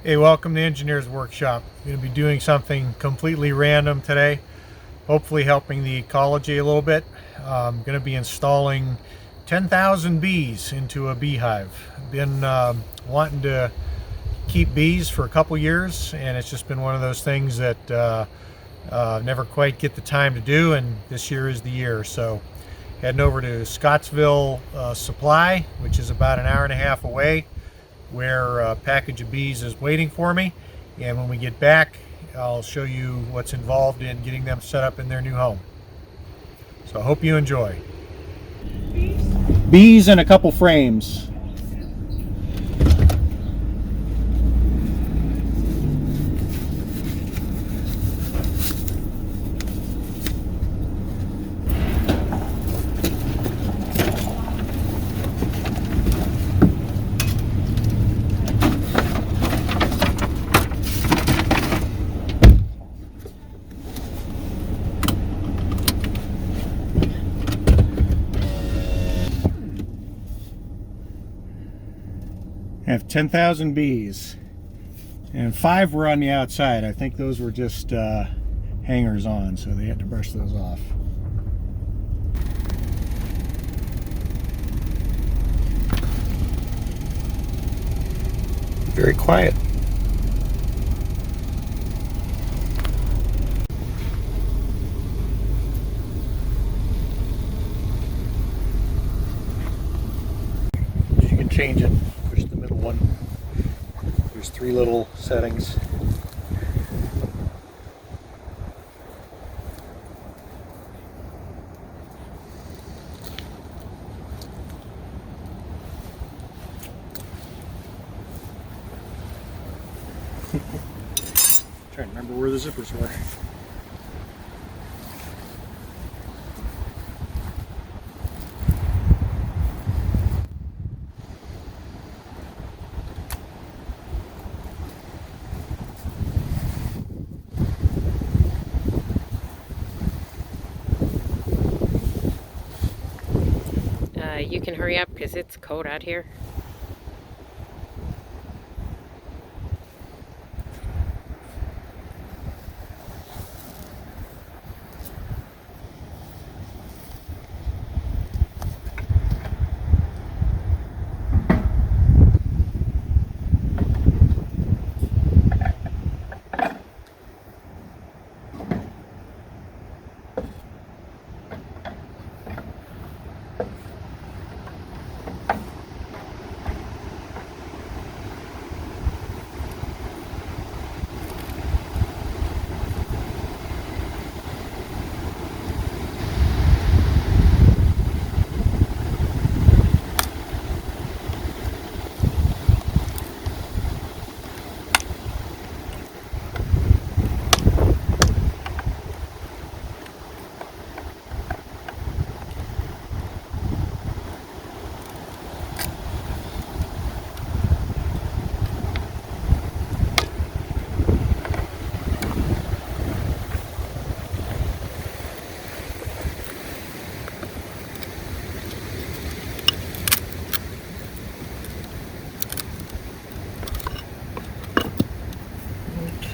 Hey, welcome to Engineer's Workshop. I'm going to be doing something completely random today, hopefully helping the ecology a little bit. I'm going to be installing 10,000 bees into a beehive. I've been wanting to keep bees for a couple years, and it's just been one of those things that never quite get the time to do, and this year is the year. So heading over to Scottsville Supply, which is about an hour and a half away, where a package of bees is waiting for me, and when we get back I'll show you what's involved in getting them set up in their new home. So I hope you enjoy. Bees in a couple frames. I have 10,000 bees, and 5 were on the outside. I think those were just hangers on, so they had to brush those off. Very quiet. You can change it. Push the middle one. There's 3 little settings. Trying to remember where the zippers were. You can hurry up because it's cold out here.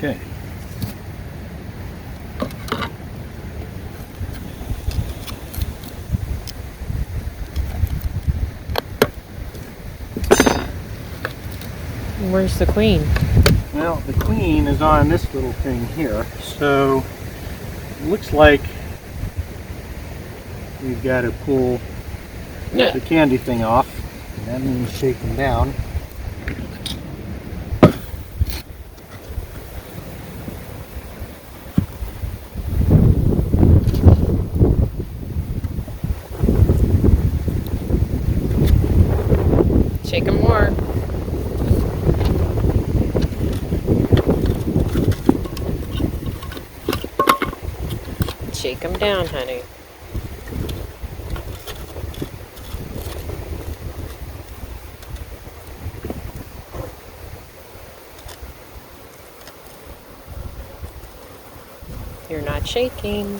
Okay. Where's the queen? Well, the queen is on this little thing here, so it looks like we've got to pull the candy thing off, and that means shake them down. Shake them more. Shake them down, honey. You're not shaking.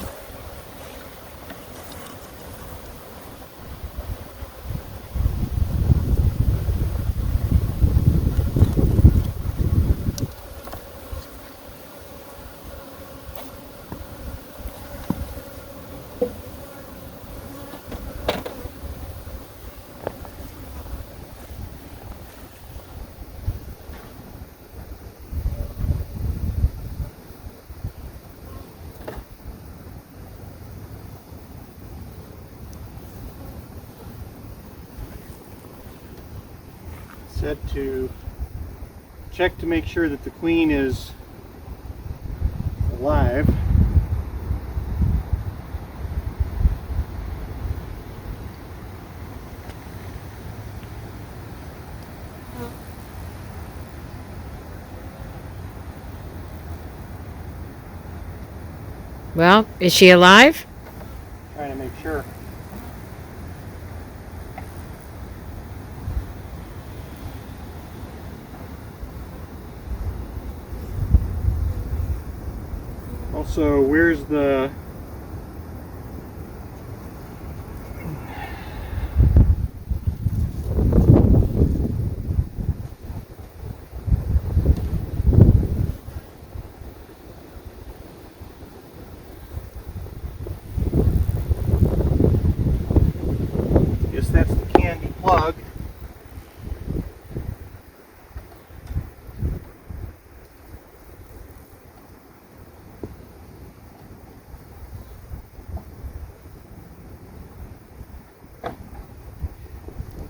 set to check to make sure that the queen is alive. Well, is she alive? Trying to make sure. Also, where's the guess that's the candy plug.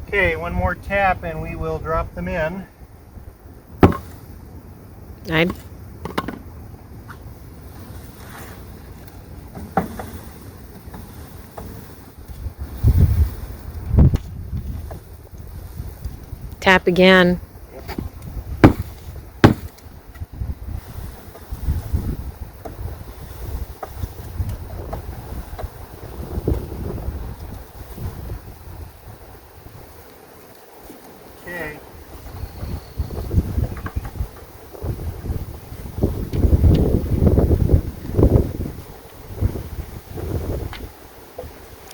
Okay, one more tap and we will drop them in. I tap again. Okay.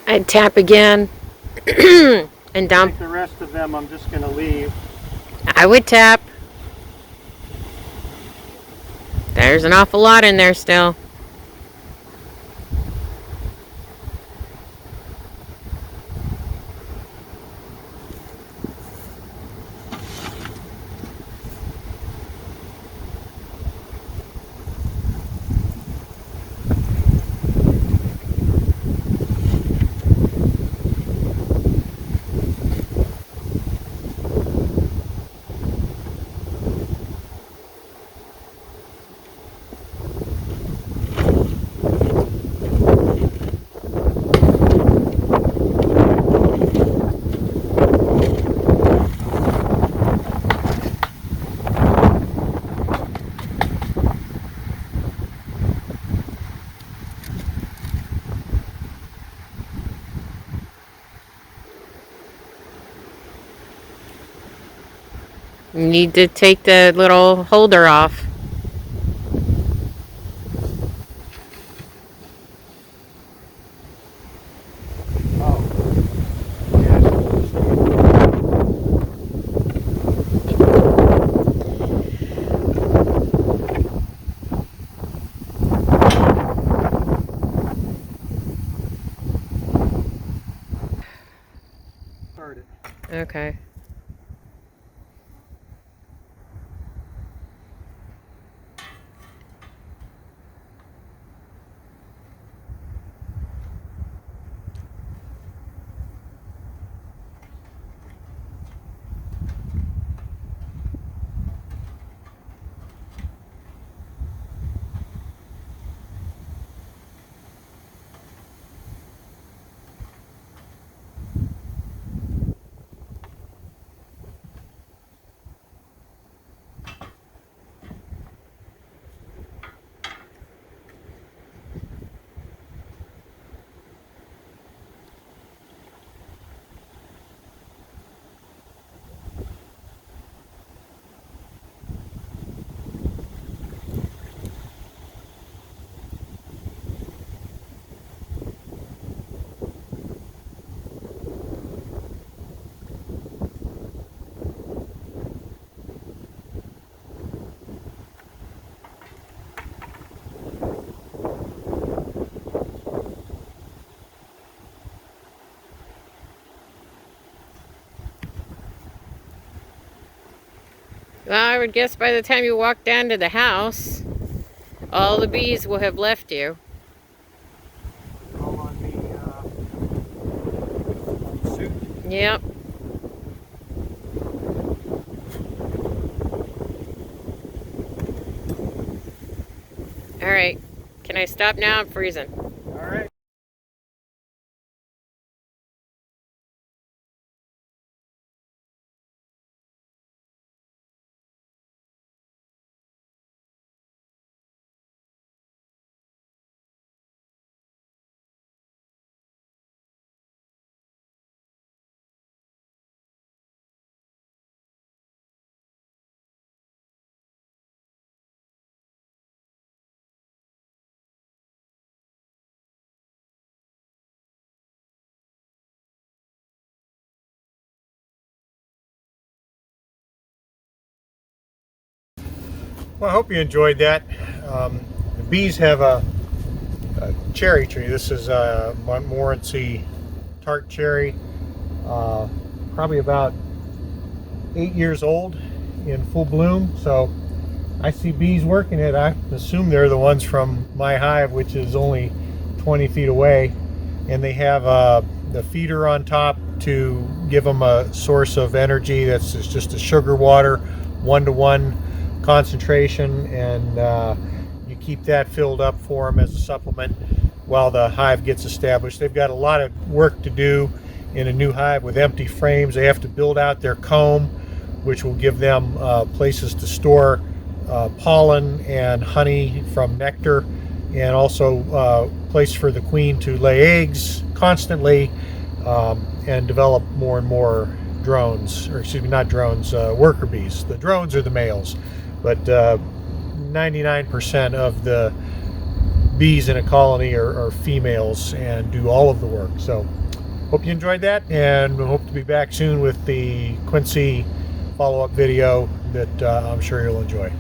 I'd tap again. And I dump. think the rest of them I'm just going to leave. I would tap. There's an awful lot in there still. You need to take the little holder off. Okay. Well, I would guess by the time you walk down to the house, all the bees will have left you. All on the suit. Yep. All right. Can I stop now? I'm freezing. All right. Well, I hope you enjoyed that. The bees have a cherry tree. This is a Montmorency tart cherry, probably about 8 years old, in full bloom. So I see bees working it. I assume they're the ones from my hive, which is only 20 feet away, and they have the feeder on top to give them a source of energy. That's just a sugar water, 1-to-1 concentration, and you keep that filled up for them as a supplement while the hive gets established. They've got a lot of work to do in a new hive with empty frames. They have to build out their comb, which will give them places to store pollen and honey from nectar, and also place for the queen to lay eggs constantly, and develop more and more drones, or excuse me, not drones, worker bees. The drones are the males, but 99% of the bees in a colony are females and do all of the work. So hope you enjoyed that, and hope to be back soon with the Quincy follow-up video that I'm sure you'll enjoy.